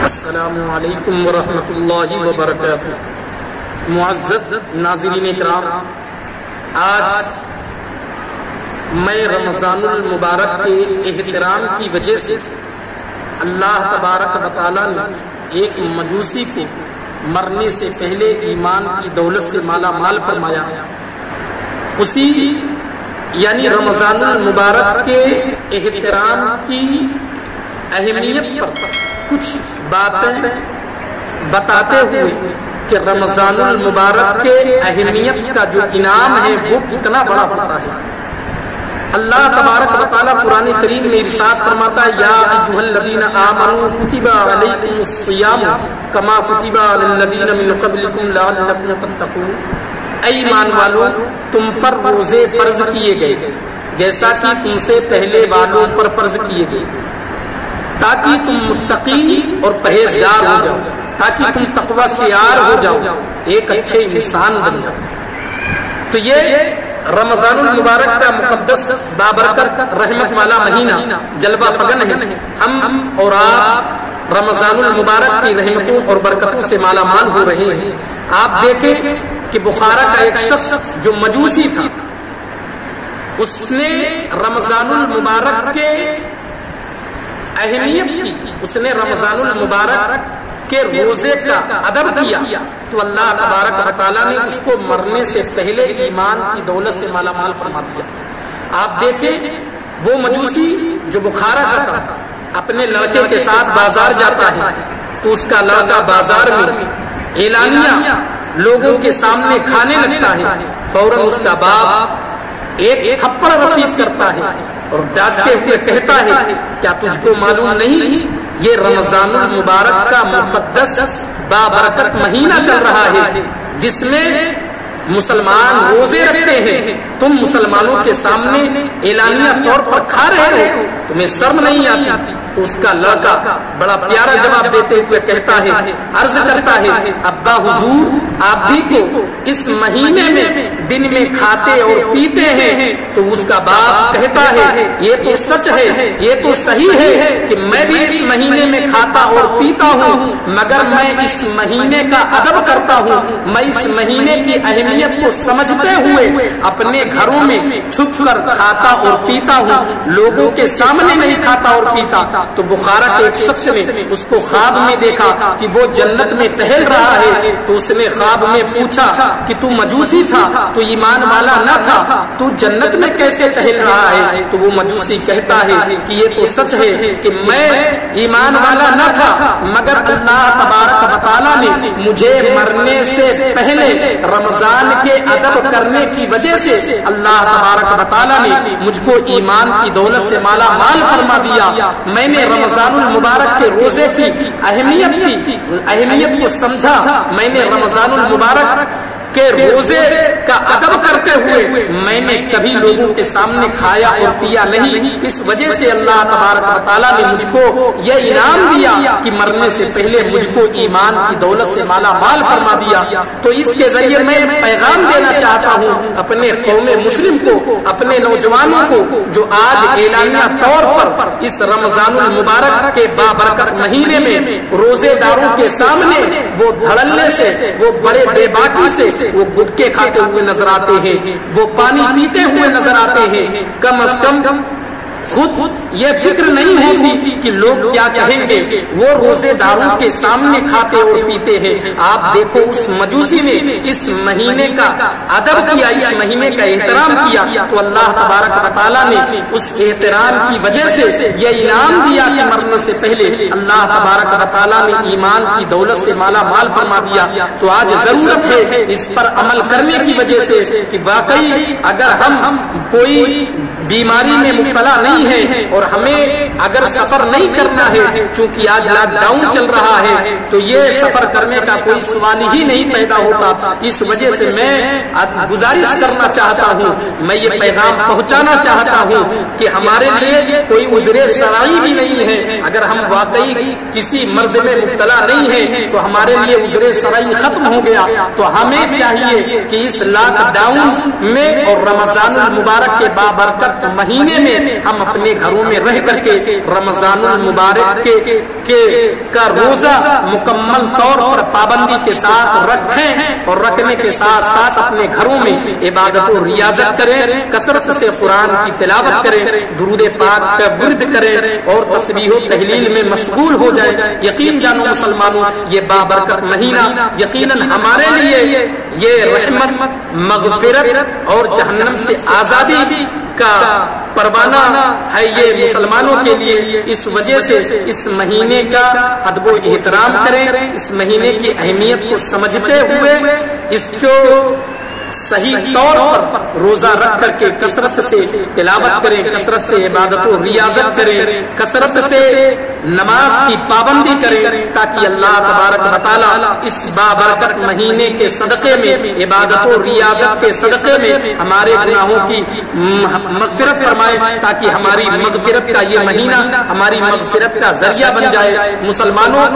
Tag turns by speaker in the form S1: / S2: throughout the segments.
S1: السلام علیکم ورحمۃ اللہ وبرکاتہ۔ معزز ناظرین کرام، آج میں رمضان المبارک کے احترام کی وجہ سے اللہ تبارک و تعالیٰ نے ایک مجوسی کو مرنے سے پہلے ایمان کی دولت سے مالا مال فرمایا، اسی یعنی رمضان المبارک کے احترام کی اہمیت پر کچھ باتیں بتاتے ہوئے کہ رمضان المبارک کے اہمیت کا جو انعام ہے وہ کتنا بڑا ہوتا ہے۔ اللہ تبارک و تعالیٰ قرآن کریم میں ارشاد فرماتا ہے، یا ایھا الذین آمنوا کتب علیکم الصیام کما کتب علی الذین من قبلکم لعلکم تتقون۔ اے ایمان والو، تم پر روزے فرض کیے گئے جیسا کہ تم سے پہلے والوں پر فرض کیے گئے، تاکہ تم متقی اور پرہیزگار ہو جاؤ، تاکہ تم تقوی شعار ہو جاؤ، ایک اچھے انسان بن جاؤ۔ تو یہ رمضان المبارک کا مقدس بابرکت رحمت والا مہینہ جلوہ فگن ہے۔ ہم اور آپ رمضان المبارک کی رحمتوں اور برکتوں سے مالا مال ہو رہے ہیں۔ آپ دیکھیں کہ بخارا کا ایک شخص جو مجوسی تھا، اس نے رمضان المبارک کے اہمیت کی، اس نے رمضان المبارک کے روزے کا ادب کیا، تو اللہ تبارک و تعالیٰ نے اس کو مرنے سے پہلے ایمان کی دولت سے مالا مال فرما دیا۔ آپ دیکھیں وہ مجوسی جو بخارا کا تھا، اپنے لڑکے کے ساتھ بازار جاتا ہے تو اس کا لڑکا بازار میں اعلانیہ لوگوں کے سامنے کھانے لگتا ہے، فوراً اس کا باپ ایک تھپڑ رسید کرتا ہے اور ڈانٹتے ہوئے کہتا ہے، کیا تجھ کو معلوم نہیں یہ رمضان المبارک کا مقدس بابرکت مہینہ چل رہا ہے جس میں مسلمان روزے رکھتے ہیں، تم مسلمانوں کے سامنے اعلانیہ طور پر کھا رہے ہو، تمہیں شرم نہیں آتی؟ تو اس کا لڑکا بڑا پیارا جواب دیتے ہوئے کہتا ہے، عرض کرتا ہے، ابا حضور آپ بھی تو اس مہینے میں دن میں کھاتے اور پیتے ہیں؟ تو اس کا باپ کہتا ہے، یہ تو سچ ہے، یہ تو صحیح ہے کہ میں بھی اس مہینے میں کھاتا اور پیتا ہوں، مگر میں اس مہینے کا ادب کرتا ہوں، میں اس مہینے کی اہمیت کو سمجھتے ہوئے اپنے گھروں میں چھپ کر کھاتا اور پیتا ہوں، لوگوں کے سامنے نہیں کھاتا اور پیتا۔ تو بخارا کے ایک شخص نے اس کو خواب میں دیکھا کہ وہ جنت میں ٹہل رہا ہے، تو اس نے خواب میں پوچھا کہ تو مجوسی تھا، تو ایمان والا نہ تھا، تو جنت میں کیسے ٹہل رہا ہے؟ تو وہ مجوسی کہتا ہے کہ یہ تو سچ ہے کہ میں ایمان والا نہ تھا، مگر اللہ تبارک و تعالیٰ نے مجھے مرنے سے پہلے رمضان کے ادب کرنے کی وجہ سے اللہ تبارک و تعالیٰ نے مجھ کو ایمان کی دولت سے مالا مال فرما دیا۔ میں نے رمضان المبارک کے روزے کی اہمیت کو سمجھا، میں نے رمضان المبارک کے روزے کا ادب کرتے ہوئے میں نے کبھی لوگوں کے سامنے کھایا اور پیا نہیں، اس وجہ سے اللہ تبارک و تعالیٰ نے مجھ کو یہ انعام دیا کہ مرنے سے پہلے مجھ کو ایمان کی دولت سے مالا مال فرما دیا۔ تو اس کے ذریعے میں پیغام دینا چاہتا ہوں اپنے قوم مسلم کو، اپنے نوجوانوں کو جو آج اعلانیہ طور پر اس رمضان المبارک کے بابرکت مہینے میں روزے داروں کے سامنے وہ دھڑلے سے، وہ بڑے بے باکی سے وہ گٹکے کھاتے ہوئے نظر آتے ہیں، وہ پانی پیتے ہوئے نظر آتے ہیں، کم از کم خود یہ فکر نہیں ہوتی کہ لوگ کیا کہیں گے، وہ روزے داروں کے سامنے کھاتے اور پیتے ہیں۔ آپ دیکھو اس مجوسی نے اس مہینے کا ادب کیا، اس مہینے کا احترام کیا، تو اللہ تبارک و تعالیٰ نے اس احترام کی وجہ سے یہ انعام دیا کہ مرنے سے پہلے اللہ تبارک و تعالیٰ نے ایمان کی دولت سے مالا مال فرما دیا۔ تو آج ضرورت ہے اس پر عمل کرنے کی وجہ سے کہ واقعی اگر ہم کوئی بیماری میں مبتلا نہیں ہے اور ہمیں اگر سفر نہیں کرنا ہے، چونکہ آج لاک ڈاؤن چل رہا ہے، تو یہ سفر کرنے کا کوئی سوال ہی نہیں پیدا ہوتا۔ اس وجہ سے میں گزارش کرنا چاہتا ہوں، میں یہ پیغام پہنچانا چاہتا ہوں کہ ہمارے لیے کوئی عذر شرعی بھی نہیں ہے۔ اگر ہم واقعی کسی مرض میں مبتلا نہیں ہیں تو ہمارے لیے عذر شرعی ختم ہو گیا۔ تو ہمیں چاہیے کہ اس لاک ڈاؤن میں اور رمضان المبارک کے بابرکت مہینے میں ہم اپنے گھروں میں رہ کر کے رمضان المبارک کا روزہ مکمل طور پر پابندی کے ساتھ رکھیں اور رکھنے کے ساتھ ساتھ اپنے گھروں میں عبادت و ریاضت کریں، کثرت سے قرآن کی تلاوت کریں، درود پاک کا ورد کریں اور تسبیح و تہلیل میں مشغول ہو جائیں۔ یقین جانو مسلمانوں، یہ بابرکت مہینہ یقیناً ہمارے لیے یہ رحمت، مغفرت اور جہنم سے آزادی کا پروانہ ہے یہ مسلمانوں کے لیے۔ اس وجہ سے اس مہینے کا ادب و احترام کریں، اس مہینے کی اہمیت کو سمجھتے ہوئے اس کو صحیح طور پر روزہ رکھ کر کے کثرت سے تلاوت کریں، کثرت سے عبادت و ریاضت کریں، کثرت سے نماز کی پابندی کریں، تاکہ اللہ تبارک و تعالی اس بابرکت مہینے کے صدقے میں، عبادت و ریاضت کے صدقے میں ہمارے گناہوں کی مغفرت فرمائے، تاکہ ہماری مغفرت کا یہ مہینہ ہماری مغفرت کا ذریعہ بن جائے۔ مسلمانوں،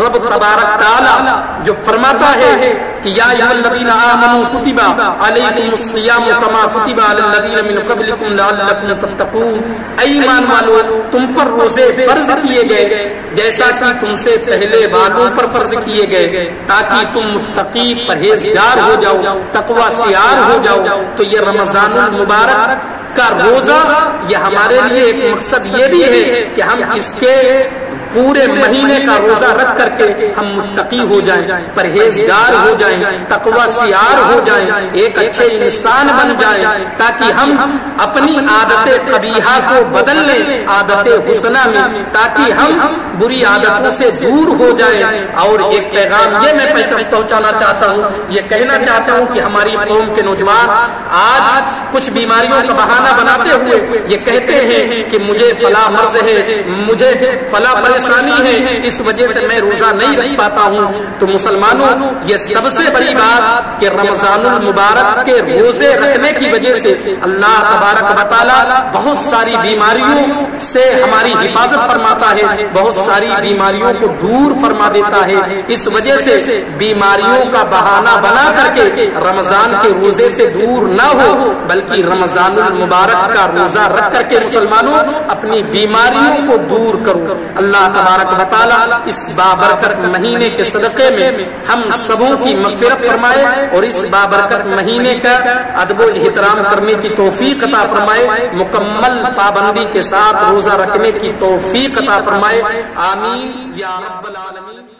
S1: رب تبارک تعالی جو فرماتا ہے کہ یا ایھا الذین آمنوا کتب علیکم الصیام کما کتب علی الذین من قبلکم لعلکم تتقون، اے ایمان والو تم پر روزے فرض کیے گئے جیسا کہ تم سے پہلے والوں پر فرض کیے گئے، تاکہ تم متقی پرہیزگار ہو جاؤ، تقوی شعار ہو جاؤ۔ تو یہ رمضان المبارک کا روزہ یہ ہمارے لیے ایک مقصد یہ بھی ہے کہ ہم اس کے پورے مہینے کا روزہ رکھ کر کے ہم متقی ہو جائیں، پرہیزگار ہو جائیں، تقوی شعار ہو جائیں، ایک اچھے انسان بن جائیں، تاکہ ہم اپنی عادت قبیحہ کو بدل لیں عادت حسنہ میں، تاکہ ہم بری عادتوں سے دور ہو جائیں۔ اور ایک پیغام یہ میں پہنچانا چاہتا ہوں، یہ کہنا چاہتا ہوں کہ ہماری قوم کے نوجوان آج کچھ بیماریوں کا بہانہ بناتے ہوئے یہ کہتے ہیں کہ مجھے فلاں مرض ہے، مجھے فلاں پریشانی ہے، اس وجہ سے میں روزہ نہیں رکھ پاتا ہوں۔ تو مسلمانوں، یہ سب سے بڑی بات کہ رمضان المبارک کے روزے رکھنے کی وجہ سے اللہ تبارک و تعالی بہت ساری بیماریوں سے ہماری حفاظت فرماتا ہے، بہت ساری بیماریوں کو دور فرما دیتا ہے۔ اس وجہ سے بیماریوں کا بہانہ بنا کر کے رمضان کے روزے سے دور نہ ہو، بلکہ رمضان المبارک کا روزہ رکھ کر کے مسلمانوں اپنی بیماریوں کو دور کرو۔ اللہ تبارک و تعالی اس بابرکت مہینے کے صدقے میں ہم سبوں کی مغفرت فرمائے اور اس بابرکت مہینے کا ادب و احترام کرنے کی توفیق عطا فرمائے، مکمل پابندی کے ساتھ روزہ رکھنے کی توفیق عطا فرمائے۔ آمین یا رب العالمین۔